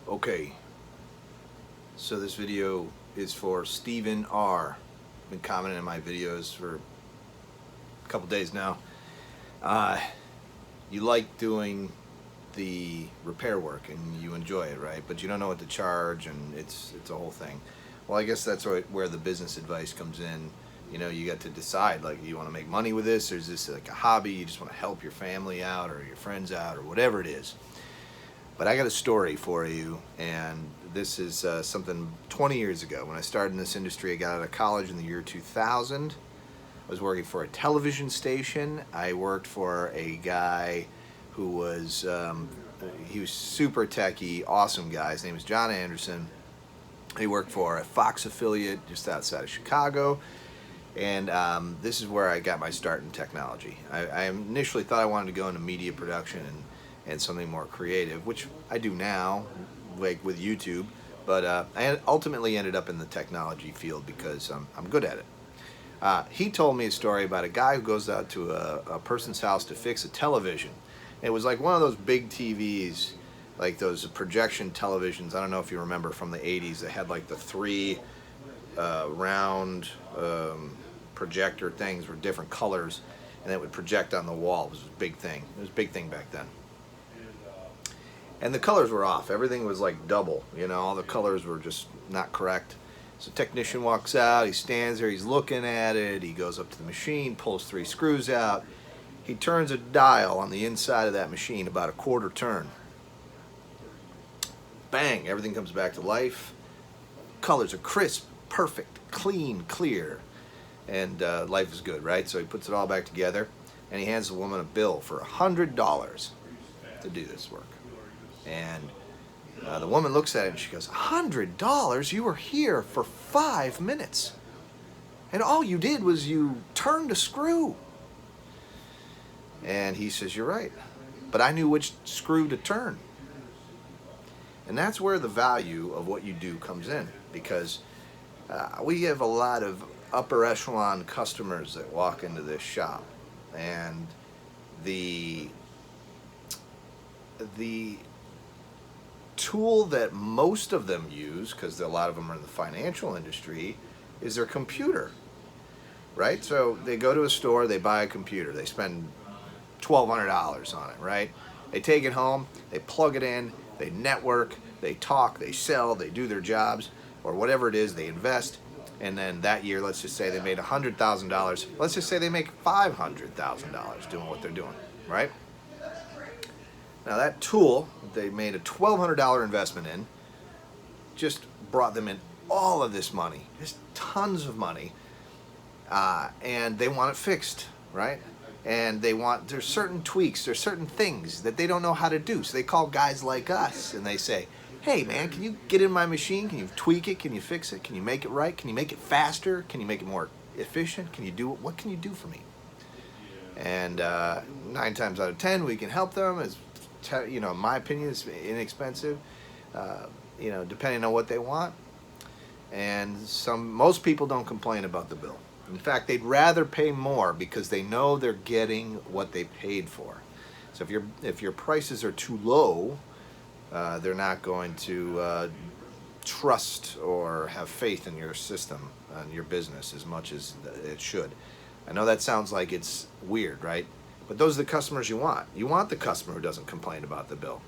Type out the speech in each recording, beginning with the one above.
Okay, so this video is for Stephen R. Been commenting in my videos for a couple days now. You like doing the repair work and you enjoy it, right? But you don't know what to charge, and it's a whole thing. Well, I guess that's where the business advice comes in. You know, you got to decide, like, you want to make money with this, or is this like a hobby? You just want to help your family out or your friends out or whatever it is. But I got a story for you, and this is something 20 years ago. When I started in this industry, I got out of college in the year 2000. I was working for a television station. I worked for a guy who was, he was super techie, awesome guy. His name was John Anderson. He worked for a Fox affiliate just outside of Chicago. And this is where I got my start in technology. I initially thought I wanted to go into media production and something more creative, which I do now, like with YouTube. But I ultimately ended up in the technology field because I'm good at it. He told me a story about a guy who goes out to a person's house to fix a television. It was like one of those big TVs, like those projection televisions. I don't know if you remember from the 80s. They had like the three round projector things with different colors, and it would project on the wall. It was a big thing. It was a big thing back then. And the colors were off. Everything was like double. You know, all the colors were just not correct. So the technician walks out. He stands there. He's looking at it. He goes up to the machine, pulls 3 screws out. He turns a dial on the inside of that machine about a quarter turn. Bang! Everything comes back to life. Colors are crisp, perfect, clean, clear. And life is good, right? So he puts it all back together, and he hands the woman a bill for $100 to do this work. And the woman looks at it and she goes, $100? You were here for 5 minutes. And all you did was you turned a screw. And he says, you're right. But I knew which screw to turn. And that's where the value of what you do comes in. Because we have a lot of upper echelon customers that walk into this shop. And the tool that most of them use, because a lot of them are in the financial industry, is their computer, right? So they go to a store, they buy a computer, they spend $1,200 on it, right? They take it home, they plug it in, they network, they talk, they sell, they do their jobs, or whatever it is, they invest, and then that year, let's just say they made $100,000. Let's just say they make $500,000 doing what they're doing, right? Now that tool they made a $1,200 investment in just brought them in all of this money, just tons of money, and they want it fixed, right? And there's certain tweaks, there's certain things that they don't know how to do, so they call guys like us and they say, hey man, can you get in my machine? Can you tweak it? Can you fix it? Can you make it right? Can you make it faster? Can you make it more efficient? Can you do it? What can you do for me? And 9 times out of 10, we can help them. You know, in my opinion, it's inexpensive, you know, depending on what they want. And most people don't complain about the bill. In fact, they'd rather pay more because they know they're getting what they paid for. So if your prices are too low, they're not going to trust or have faith in your system and your business as much as it should. I know that sounds like it's weird, right? But those are the customers you want. You want the customer who doesn't complain about the bill.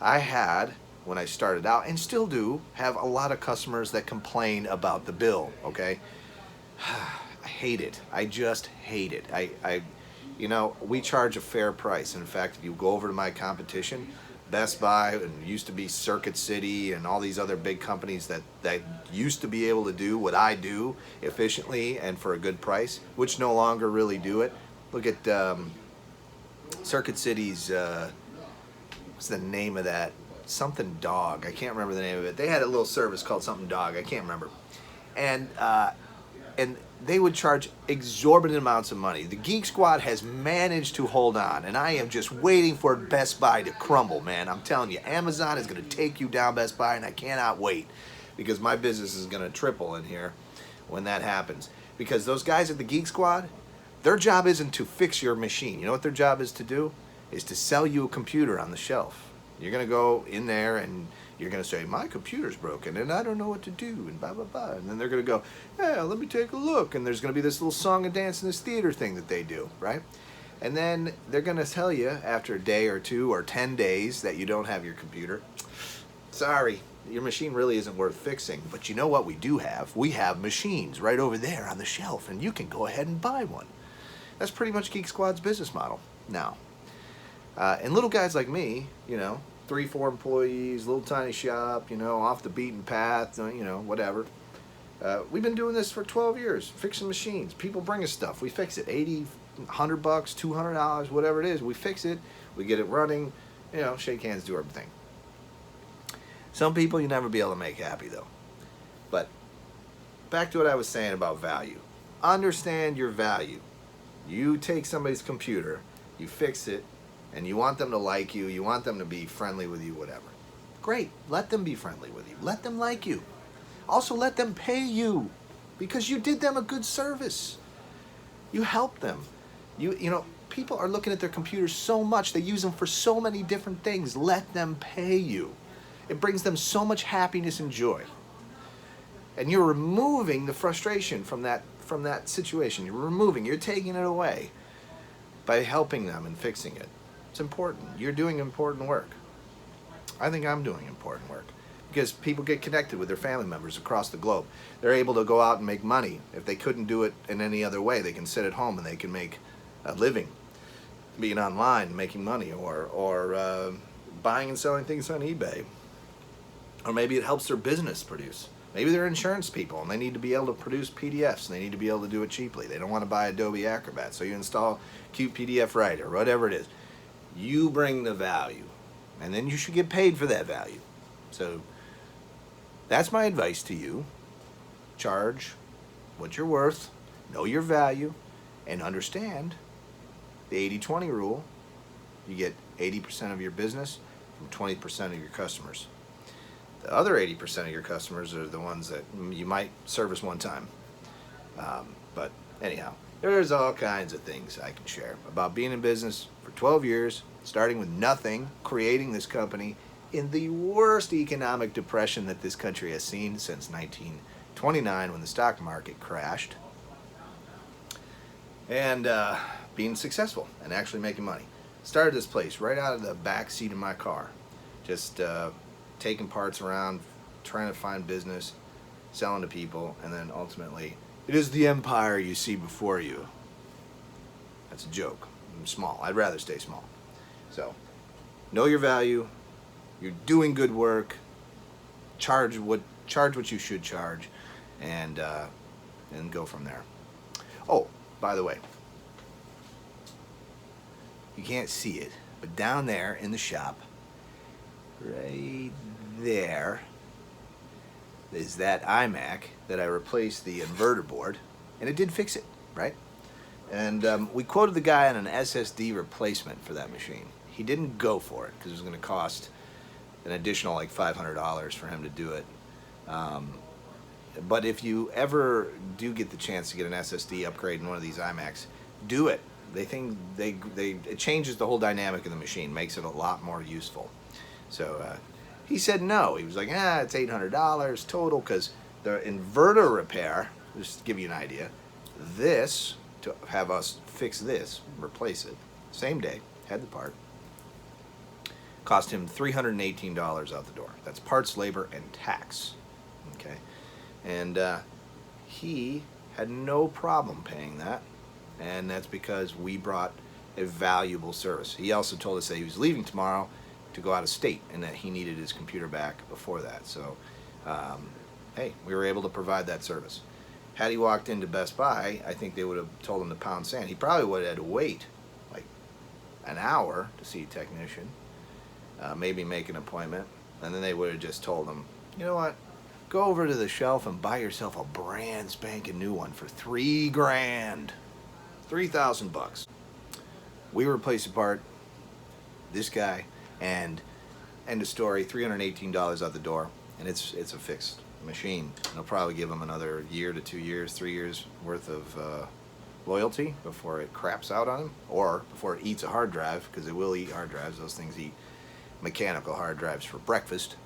I had, when I started out, and still do, have a lot of customers that complain about the bill, okay? I hate it. I just hate it. You know, we charge a fair price. In fact, if you go over to my competition, Best Buy, and used to be Circuit City, and all these other big companies that used to be able to do what I do efficiently and for a good price, which no longer really do it. Look at Circuit City's, what's the name of that? Something Dog. I can't remember the name of it. They had a little service called something Dog. I can't remember. And they would charge exorbitant amounts of money. The Geek Squad has managed to hold on, and I am just waiting for Best Buy to crumble, man. I'm telling you, Amazon is going to take you down, Best Buy, and I cannot wait because my business is going to triple in here when that happens. Because those guys at the Geek Squad, their job isn't to fix your machine. You know what their job is to do? Is to sell you a computer on the shelf. You're going to go in there and You're going to say, my computer's broken and I don't know what to do and blah, blah, blah. And then they're going to go, yeah, let me take a look. And there's going to be this little song and dance in this theater thing that they do, right? And then they're going to tell you after a day or 2 or 10 days that you don't have your computer. Sorry, your machine really isn't worth fixing. But you know what we do have? We have machines right over there on the shelf, and you can go ahead and buy one. That's pretty much Geek Squad's business model now. And little guys like me, 3, 4 employees, little tiny shop, off the beaten path, whatever. We've been doing this for 12 years, fixing machines. People bring us stuff. We fix it. $80, $100, $200, whatever it is. We fix it. We get it running. Shake hands, do everything. Some people you never be able to make happy, though. But back to what I was saying about value. Understand your value. You take somebody's computer, you fix it, and you want them to like you, you want them to be friendly with you, whatever. Great. Let them be friendly with you. Let them like you. Also, let them pay you because you did them a good service. You helped them. People are looking at their computers so much. They use them for so many different things. Let them pay you. It brings them so much happiness and joy. And you're removing the frustration from that situation. You're taking it away by helping them and fixing it. It's important. You're doing important work. I think I'm doing important work because people get connected with their family members across the globe. They're able to go out and make money. If they couldn't do it in any other way, they can sit at home and they can make a living being online, making money, or buying and selling things on eBay. Or maybe it helps their business produce. Maybe they're insurance people and they need to be able to produce PDFs and they need to be able to do it cheaply. They don't want to buy Adobe Acrobat, so you install Cute PDF Writer, whatever it is. You bring the value, and then you should get paid for that value. So that's my advice to you. Charge what you're worth, know your value, and understand the 80-20 rule. You get 80% of your business from 20% of your customers. The other 80% of your customers are the ones that you might service one time. But anyhow, there's all kinds of things I can share about being in business for 12 years, starting with nothing, creating this company in the worst economic depression that this country has seen since 1929 when the stock market crashed, and being successful and actually making money. Started this place right out of the back seat of my car, just taking parts around, trying to find business, selling to people, and then ultimately, it is the empire you see before you. That's a joke. I'm small. I'd rather stay small. So, know your value. You're doing good work. Charge what you should charge, and go from there. Oh, by the way, you can't see it, but down there in the shop, right there, is that iMac that I replaced the inverter board, and it did fix it, right? And we quoted the guy on an SSD replacement for that machine. He didn't go for it because it was going to cost an additional like $500 for him to do it. But if you ever do get the chance to get an SSD upgrade in one of these iMacs, do it. It changes the whole dynamic of the machine, makes it a lot more useful. So he said no. He was like, it's $800 total because the inverter repair, just to give you an idea, this, to have us fix this, replace it, same day, had the part, cost him $318 out the door. That's parts, labor, and tax. Okay, and he had no problem paying that, and that's because we brought a valuable service. He also told us that he was leaving tomorrow to go out of state and that he needed his computer back before that. So, hey, we were able to provide that service. Had he walked into Best Buy, I think they would have told him to pound sand. He probably would have had to wait like an hour to see a technician, maybe make an appointment, and then they would have just told him, you know what, go over to the shelf and buy yourself a brand spanking new one for $3 grand, $3,000. We replaced the part, this guy, and end of story, $318 out the door, and it's a fixed machine. It'll probably give him another year to 2 years, 3 years worth of loyalty before it craps out on him, or before it eats a hard drive, because it will eat hard drives. Those things eat mechanical hard drives for breakfast.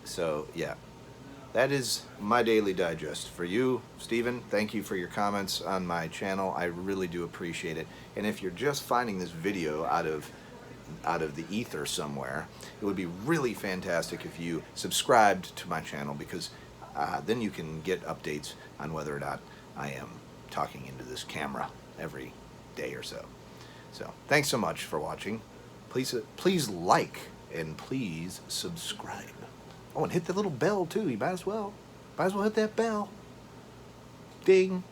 So yeah, that is my daily digest for you, Stephen. Thank you for your comments on my channel. I really do appreciate it. And if you're just finding this video out of the ether somewhere, it would be really fantastic if you subscribed to my channel, because then you can get updates on whether or not I am talking into this camera every day or so. So thanks so much for watching. Please like and please subscribe. Oh, and hit the little bell too. You might as well hit that bell. Ding.